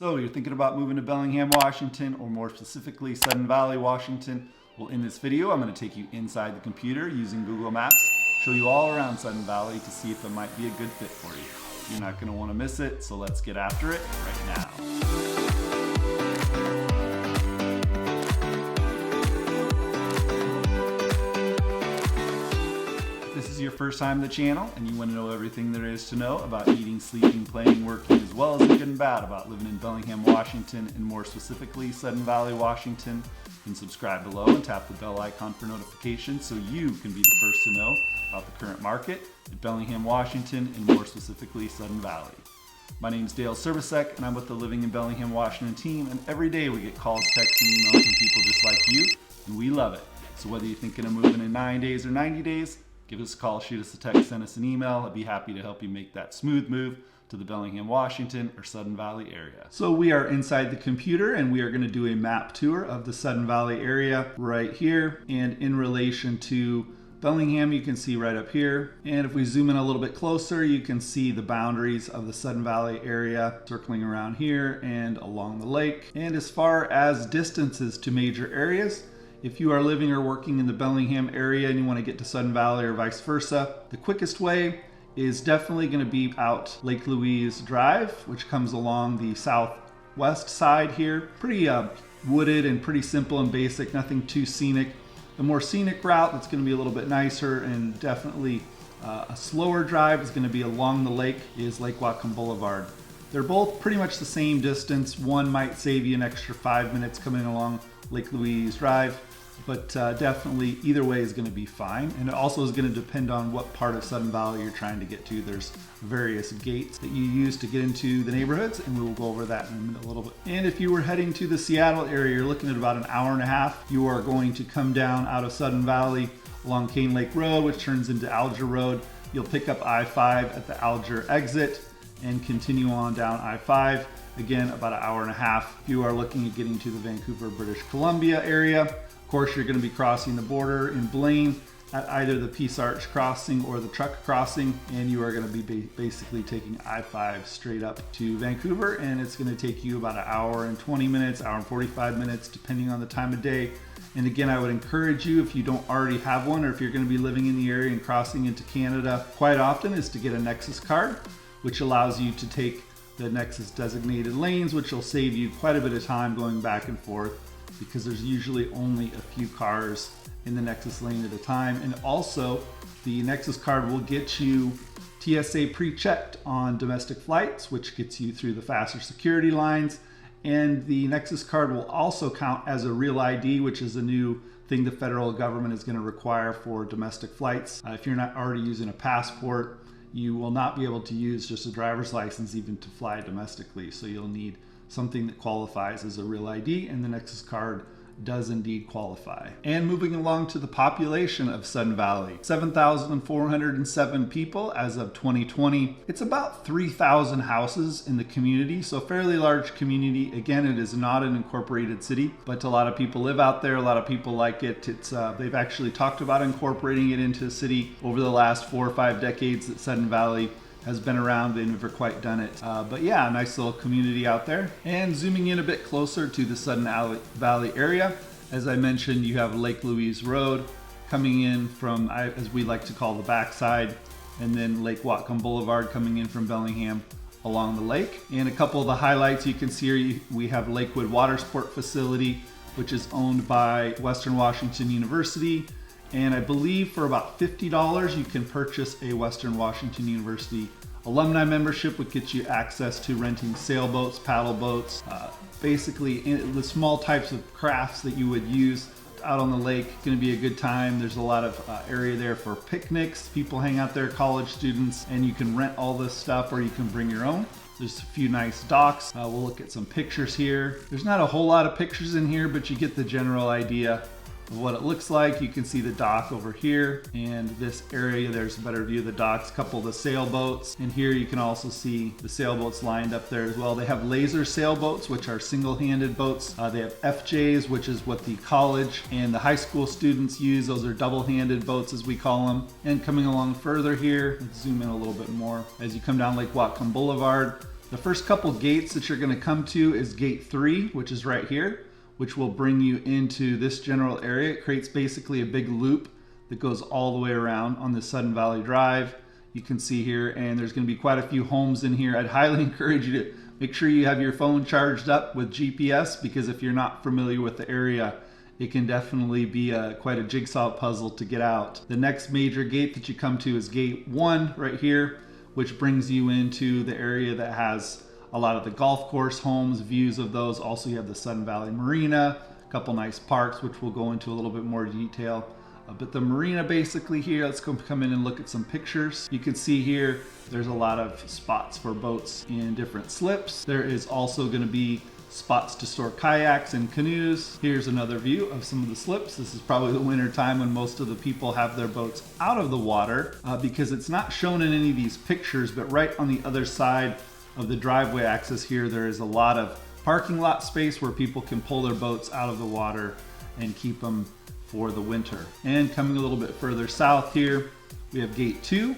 So you're thinking about moving to Bellingham, Washington, or more specifically Sudden Valley, Washington? Well, in this video, I'm going to take you inside the computer using Google Maps, show you all around Sudden Valley to see if it might be a good fit for you. You're not going to want to miss it, so let's get after it right now. If this is your first time on the channel and you want to know everything there is to know about eating, sleeping, playing, working, as well as the good and bad about living in Bellingham, Washington, and more specifically Sudden Valley, Washington, then subscribe below and tap the bell icon for notifications so you can be the first to know about the current market at Bellingham, Washington, and more specifically Sudden Valley. My name is Dale Servicek and I'm with the Living in Bellingham, Washington team, and every day we get calls, texts, and emails from people just like you, and we love it. So whether you're thinking of moving in 9 days or 90 days, give us a call, shoot us a text, send us an email. I'd be happy to help you make that smooth move to the Bellingham, Washington or Sudden Valley area. So we are inside the computer and we are going to do a map tour of the Sudden Valley area right here. And in relation to Bellingham, you can see right up here. And if we zoom in a little bit closer, you can see the boundaries of the Sudden Valley area circling around here and along the lake. And as far as distances to major areas, if you are living or working in the Bellingham area and you want to get to Sudden Valley or vice versa, the quickest way is definitely going to be out Lake Louise Drive, which comes along the southwest side here. Pretty wooded and pretty simple and basic, nothing too scenic. The more scenic route that's going to be a little bit nicer and definitely a slower drive is going to be along the lake is Lake Whatcom Boulevard. They're both pretty much the same distance. One might save you an extra 5 minutes coming along Lake Louise Drive, but definitely either way is going to be fine. And it also is going to depend on what part of Sudden Valley you're trying to get to. There's various gates that you use to get into the neighborhoods, and we will go over that in a minute a little bit. And if you were heading to the Seattle area, you're looking at about an hour and a half. You are going to come down out of Sudden Valley along Cane Lake Road, which turns into Alger Road. You'll pick up I-5 at the Alger exit and continue on down I-5. Again, about an hour and a half. If you are looking at getting to the Vancouver, British Columbia area, of course, you're going to be crossing the border in Blaine at either the Peace Arch crossing or the truck crossing, and you are going to be basically taking I-5 straight up to Vancouver, and it's going to take you about an hour and 20 minutes, hour and 45 minutes, depending on the time of day. And again, I would encourage you, if you don't already have one, or if you're going to be living in the area and crossing into Canada quite often, is to get a Nexus card, which allows you to take the Nexus designated lanes, which will save you quite a bit of time going back and forth because there's usually only a few cars in the Nexus lane at a time. And also the Nexus card will get you TSA pre-checked on domestic flights, which gets you through the faster security lines. And the Nexus card will also count as a real ID, which is a new thing the federal government is going to require for domestic flights. If you're not already using a passport, you will not be able to use just a driver's license even to fly domestically. So you'll need something that qualifies as a real ID, and the Nexus card does indeed qualify. And moving along to the population of Sudden Valley, 7,407 people as of 2020. It's about 3,000 houses in the community, so fairly large community. Again, it is not an incorporated city, but a lot of people live out there. A lot of people like it. It's they've actually talked about incorporating it into a city over the last 4 or 5 decades that Sudden Valley has been around. They've never quite done it. But yeah, a nice little community out there. And zooming in a bit closer to the Sudden Valley area, as I mentioned, you have Lake Louise Road coming in from, as we like to call, the backside, and then Lake Whatcom Boulevard coming in from Bellingham along the lake. And a couple of the highlights you can see here, we have Lakewood Watersport facility, which is owned by Western Washington University. And I believe for about $50, you can purchase a Western Washington University alumni membership, which gets you access to renting sailboats, paddle boats, basically the small types of crafts that you would use out on the lake. Going to be a good time. There's a lot of area there for picnics. People hang out there, college students, and you can rent all this stuff or you can bring your own. There's a few nice docks. We'll look at some pictures here. There's not a whole lot of pictures in here, but you get the general idea of what it looks like. You can see the dock over here, and this area, there's a better view of the docks, a couple of the sailboats, and here you can also see the sailboats lined up there as well. They have laser sailboats, which are single-handed boats. They have FJs, which is what the college and the high school students use. Those are double-handed boats, as we call them. And coming along further here, let's zoom in a little bit more. As you come down Lake Whatcom Boulevard, The first couple gates that you're going to come to is gate 3, which is right here, which will bring you into this general area. It creates basically a big loop that goes all the way around on the Sudden Valley Drive. You can see here, and there's going to be quite a few homes in here. I'd highly encourage you to make sure you have your phone charged up with GPS, because if you're not familiar with the area, it can definitely be quite a jigsaw puzzle to get out. The next major gate that you come to is gate 1 right here, which brings you into the area that has a lot of the golf course homes, views of those. Also, you have the Sudden Valley Marina, a couple nice parks, which we'll go into a little bit more detail. But the marina basically here, let's come in and look at some pictures. You can see here, there's a lot of spots for boats in different slips. There is also going to be spots to store kayaks and canoes. Here's another view of some of the slips. This is probably the winter time when most of the people have their boats out of the water, because it's not shown in any of these pictures, but right on the other side of the driveway access here, there is a lot of parking lot space where people can pull their boats out of the water and keep them for the winter. And coming a little bit further south here, we have gate 2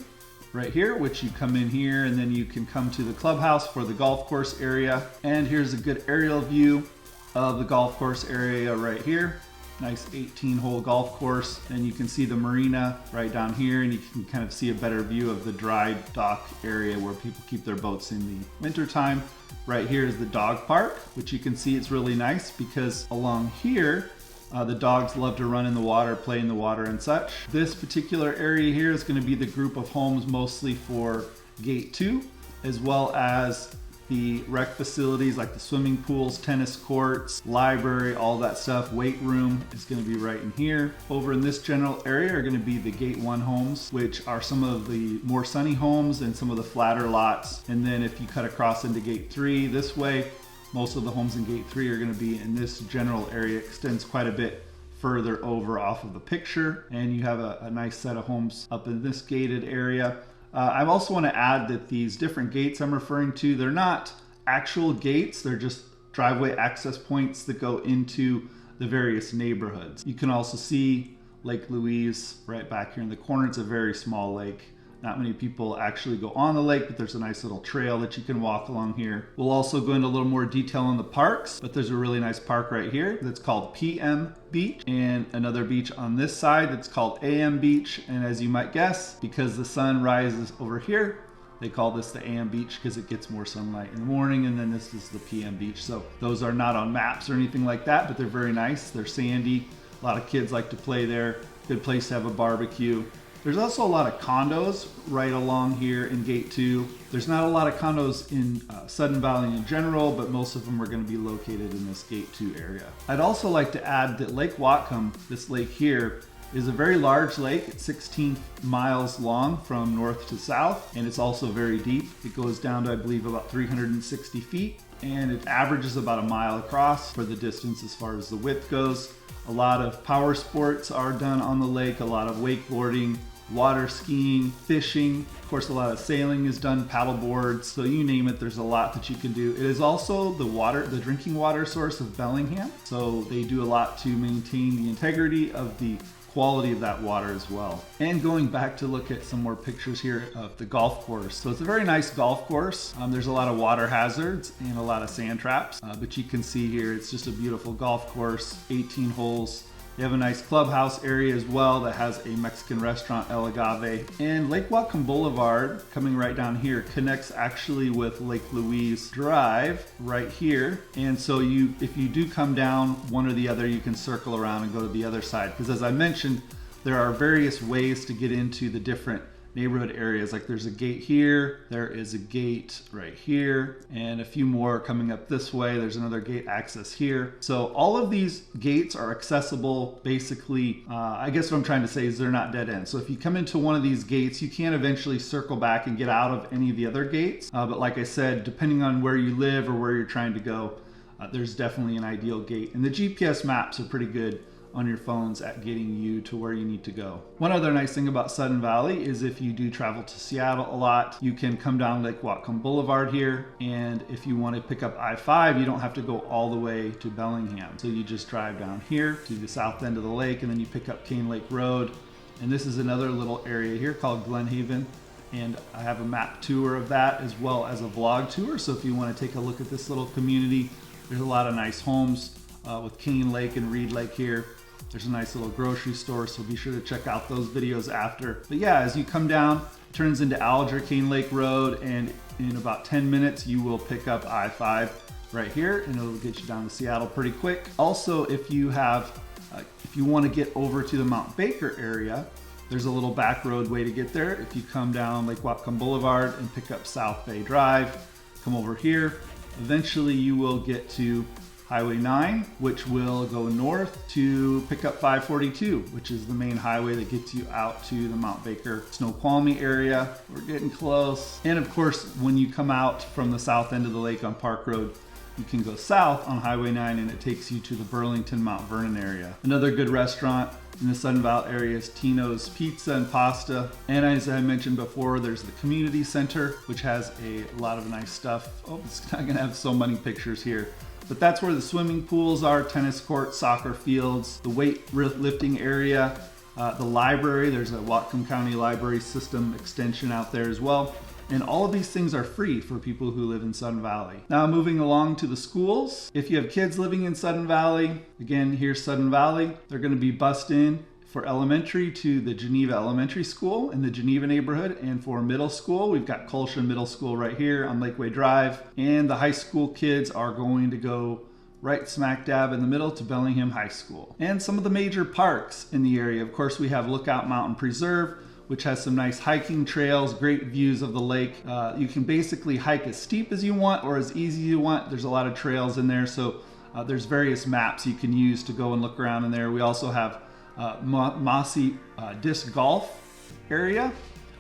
right here, which you come in here and then you can come to the clubhouse for the golf course area. And here's a good aerial view of the golf course area right here. Nice 18-hole golf course. And you can see the marina right down here, and you can kind of see a better view of the dry dock area where people keep their boats in the winter time. Right here is the dog park, which you can see it's really nice because along here, the dogs love to run in the water, play in the water and such. This particular area here is going to be the group of homes mostly for gate 2, as well as the rec facilities like the swimming pools, tennis courts, library, all that stuff. Weight room is going to be right in here. Over in this general area are going to be the gate 1 homes, which are some of the more sunny homes and some of the flatter lots. And then if you cut across into gate 3 this way, most of the homes in gate 3 are going to be in this general area. It extends quite a bit further over off of the picture, and you have a nice set of homes up in this gated area. I also want to add that these different gates I'm referring to, they're not actual gates, they're just driveway access points that go into the various neighborhoods. You can also see Lake Louise right back here in the corner. It's a very small lake. Not many people actually go on the lake, but there's a nice little trail that you can walk along here. We'll also go into a little more detail on the parks, but there's a really nice park right here that's called PM Beach, and another beach on this side that's called AM Beach. And as you might guess, because the sun rises over here, they call this the AM Beach because it gets more sunlight in the morning, and then this is the PM Beach. So those are not on maps or anything like that, but they're very nice. They're sandy. A lot of kids like to play there. Good place to have a barbecue. There's also a lot of condos right along here in gate 2. There's not a lot of condos in Sudden Valley in general, but most of them are going to be located in this gate 2 area. I'd also like to add that Lake Whatcom, this lake here, is a very large lake. It's 16 miles long from north to south, and it's also very deep. It goes down to, I believe, about 360 feet, and it averages about a mile across for the distance as far as the width goes. A lot of power sports are done on the lake, a lot of wakeboarding, water skiing, fishing. Of course, a lot of sailing is done, paddle boards. So you name it, there's a lot that you can do. It is also the drinking water source of Bellingham. So they do a lot to maintain the integrity of the quality of that water as well. And going back to look at some more pictures here of the golf course. So it's a very nice golf course. There's a lot of water hazards and a lot of sand traps, but you can see here, it's just a beautiful golf course, 18 holes. They have a nice clubhouse area as well that has a Mexican restaurant, El Agave. And Lake Whatcom Boulevard, coming right down here, connects actually with Lake Louise Drive right here. And so if you do come down one or the other, you can circle around and go to the other side. Because as I mentioned, there are various ways to get into the different neighborhood areas. Like there's a gate here, there is a gate right here, and a few more coming up this way. There's another gate access here. So all of these gates are accessible basically. I guess what I'm trying to say is they're not dead ends. So if you come into one of these gates, you can eventually circle back and get out of any of the other gates. But like I said, depending on where you live or where you're trying to go, there's definitely an ideal gate. And the GPS maps are pretty good on your phones at getting you to where you need to go. One other nice thing about Sudden Valley is if you do travel to Seattle a lot, you can come down Lake Whatcom Boulevard here, and if you want to pick up I-5, you don't have to go all the way to Bellingham. So you just drive down here to the south end of the lake, and then you pick up Cane Lake Road. And this is another little area here called Glenhaven And I have a map tour of that as well as a vlog tour. So if you want to take a look at this little community, there's a lot of nice homes with Cane Lake and Reed Lake here. There's a nice little grocery store, so be sure to check out those videos after. But yeah, as you come down, it turns into Alger Cane Lake Road, and in about 10 minutes, you will pick up I-5 right here, and it'll get you down to Seattle pretty quick. Also, if you want to get over to the Mount Baker area, there's a little back roadway to get there. If you come down Lake Whatcom Boulevard and pick up South Bay Drive, come over here, eventually you will get to Highway 9, which will go north to pick up 542, which is the main highway that gets you out to the Mount Baker Snoqualmie area. We're getting close. And of course, when you come out from the south end of the lake on Park Road, you can go south on Highway 9 and it takes you to the Burlington, Mount Vernon area. Another good restaurant in the Sun Valley area is Tino's Pizza and Pasta. And as I mentioned before, there's the community center, which has a lot of nice stuff. Oh, it's not gonna have so many pictures here. But that's where the swimming pools are, tennis courts, soccer fields, the weightlifting area, the library. There's a Whatcom County library system extension out there as well. And all of these things are free for people who live in Sun Valley. Now moving along to the schools. If you have kids living in Sun Valley, again, here's Sun Valley. They're gonna be bused in for elementary to the Geneva Elementary School in the Geneva neighborhood, and for middle school, we've got Colshan Middle School right here on Lakeway Drive, and the high school kids are going to go right smack dab in the middle to Bellingham High School. And some of the major parks in the area, of course, we have Lookout Mountain Preserve, which has some nice hiking trails, great views of the lake. You can basically hike as steep as you want or as easy as you want. There's a lot of trails in there, so there's various maps you can use to go and look around in there. We also have Mossy disc golf area,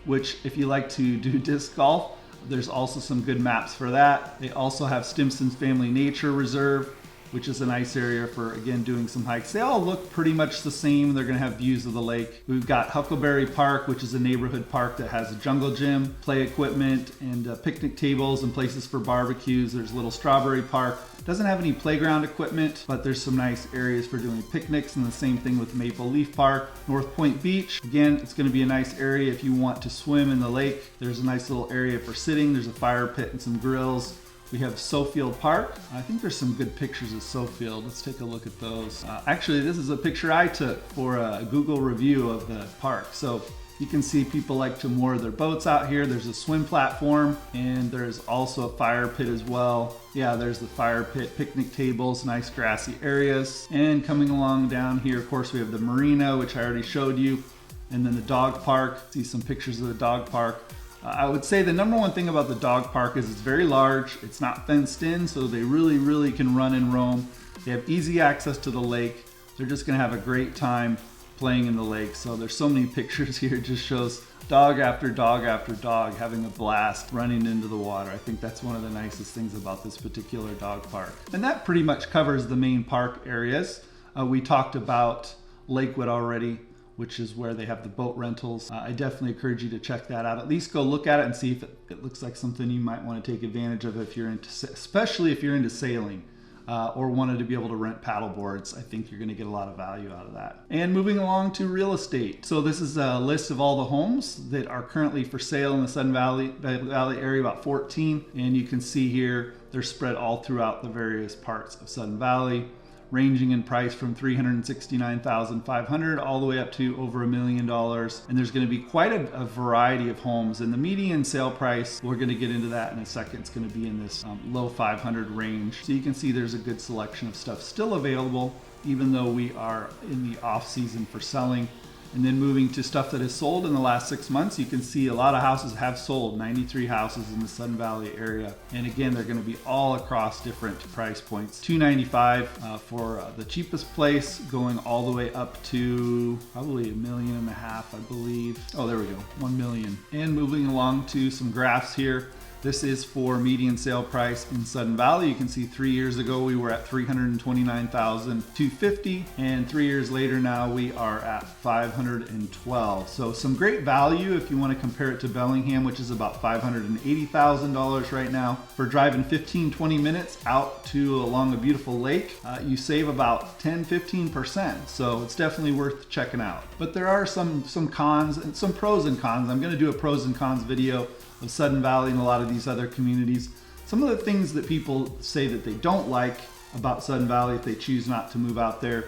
which if you like to do disc golf, there's also some good maps for that. They also have Stimson's Family Nature Reserve, which is a nice area for, again, doing some hikes. They all look pretty much the same. They're gonna have views of the lake. We've got Huckleberry Park, which is a neighborhood park that has a jungle gym, play equipment, and picnic tables and places for barbecues. There's Little Strawberry Park. Doesn't have any playground equipment, but there's some nice areas for doing picnics, and the same thing with Maple Leaf Park. North Point Beach, again, it's gonna be a nice area if you want to swim in the lake. There's a nice little area for sitting. There's a fire pit and some grills. We have Sofield Park. I think there's some good pictures of Sofield. Let's take a look at those. Actually, this is a picture I took for a Google review of the park. So you can see people like to moor their boats out here. There's a swim platform, and there's also a fire pit as well. Yeah, there's the fire pit, picnic tables, nice grassy areas. And coming along down here, of course, we have the Marina, which I already showed you. And then the dog park. See some pictures of the dog park. I would say the number one thing about the dog park is it's very large, it's not fenced in, so they really can run and roam. They have easy access to the lake. They're just gonna have a great time playing in the lake. So there's so many pictures here. It just shows dog after dog after dog having a blast running into the water. I think that's one of the nicest things about this particular dog park. And that pretty much covers the main park areas. We talked about Lakewood already, which is where they have the boat rentals. I definitely encourage you to check that out. At least go look at it and see if it looks like something you might want to take advantage of if you're into, especially if you're into sailing or wanted to be able to rent paddle boards. I think you're going to get a lot of value out of that. And moving along to real estate. So this is a list of all the homes that are currently for sale in the Sun Valley area, about 14. And you can see here, they're spread all throughout the various parts of Sun Valley, ranging in price from $369,500 all the way up to over $1 million. And there's going to be quite a variety of homes. And the median sale price, we're going to get into that in a second, it's going to be in this low 500 range. So you can see there's a good selection of stuff still available, even though we are in the off season for selling. And then moving to stuff that has sold in the last 6 months, you can see a lot of houses have sold, 93 houses in the Sun Valley area. And again, they're going to be all across different price points. $295 for the cheapest place, going all the way up to probably $1.5 million, I believe. Oh, there we go, 1 million. And moving along to some graphs here. This is for median sale price in Sudden Valley. You can see 3 years ago we were at $329,250, and 3 years later now we are at $512. So some great value if you want to compare it to Bellingham, which is about $580,000 right now. For driving 15-20 minutes out to along a beautiful lake, you save about 10-15%. So it's definitely worth checking out. But there are some cons and some pros and cons. I'm going to do a pros and cons video of Sudden Valley and a lot of these other communities. Some of the things that people say that they don't like about Sudden Valley if they choose not to move out there.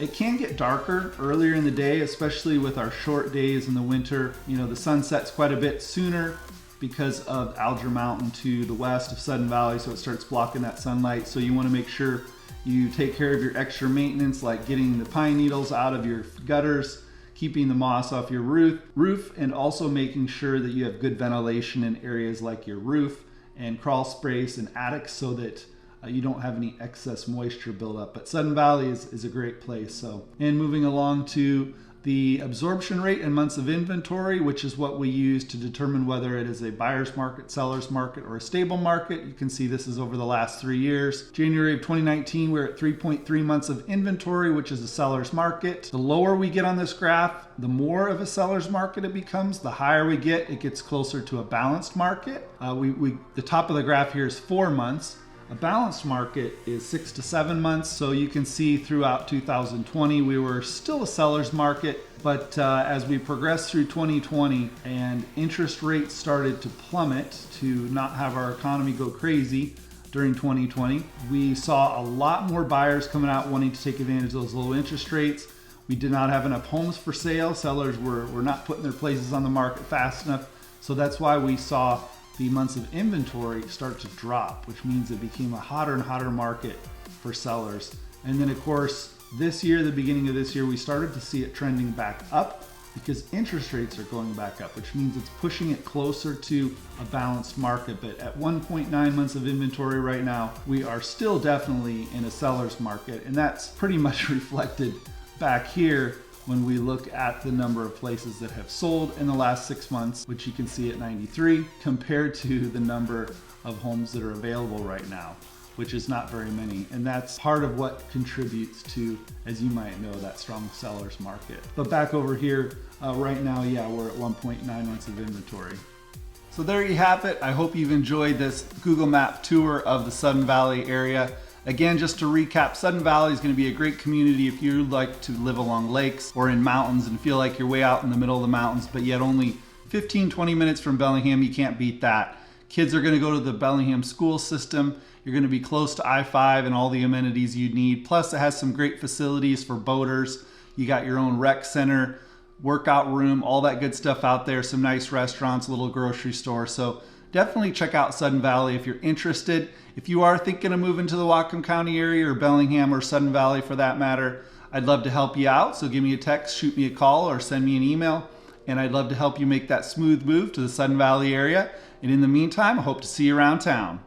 It can get darker earlier in the day, especially with our short days in the winter. You know, the sun sets quite a bit sooner because of Alger Mountain to the west of Sudden Valley, so it starts blocking that sunlight. So you want to make sure you take care of your extra maintenance, like getting the pine needles out of your gutters, keeping the moss off your roof, and also making sure that you have good ventilation in areas like your roof and crawl space and attics so that you don't have any excess moisture buildup. But Sudden Valley is a great place. So, and moving along to the absorption rate in months of inventory, which is what we use to determine whether it is a buyer's market, seller's market, or a stable market. You can see this is over the last 3 years. January of 2019, we're at 3.3 months of inventory, which is a seller's market. The lower we get on this graph, the more of a seller's market it becomes. The higher we get, it gets closer to a balanced market. The top of the graph here is 4 months. A balanced market is 6 to 7 months. So you can see throughout 2020, we were still a seller's market, but as we progressed through 2020 and interest rates started to plummet to not have our economy go crazy during 2020, we saw a lot more buyers coming out wanting to take advantage of those low interest rates. We did not have enough homes for sale. Sellers were not putting their places on the market fast enough. So that's why we saw the months of inventory start to drop, which means it became a hotter and hotter market for sellers. And then of course, this year, the beginning of this year, we started to see it trending back up because interest rates are going back up, which means it's pushing it closer to a balanced market. But at 1.9 months of inventory right now, we are still definitely in a seller's market. And that's pretty much reflected back here when we look at the number of places that have sold in the last 6 months, which you can see at 93, compared to the number of homes that are available right now, which is not very many. And that's part of what contributes to, as you might know, that strong seller's market. But back over here, right now, yeah, we're at 1.9 months of inventory. So there you have it. I hope you've enjoyed this Google Map tour of the Sudden Valley area. Again, just to recap, Sudden Valley is going to be a great community if you like to live along lakes or in mountains and feel like you're way out in the middle of the mountains, but yet only 15-20 minutes from Bellingham. You can't beat that. Kids are going to go to the Bellingham school system. You're going to be close to I-5 and all the amenities you need. Plus, it has some great facilities for boaters. You got your own rec center, workout room, all that good stuff out there. Some nice restaurants, a little grocery store. So definitely check out Sudden Valley if you're interested. If you are thinking of moving to the Whatcom County area or Bellingham or Sudden Valley for that matter, I'd love to help you out. So give me a text, shoot me a call, or send me an email. And I'd love to help you make that smooth move to the Sudden Valley area. And in the meantime, I hope to see you around town.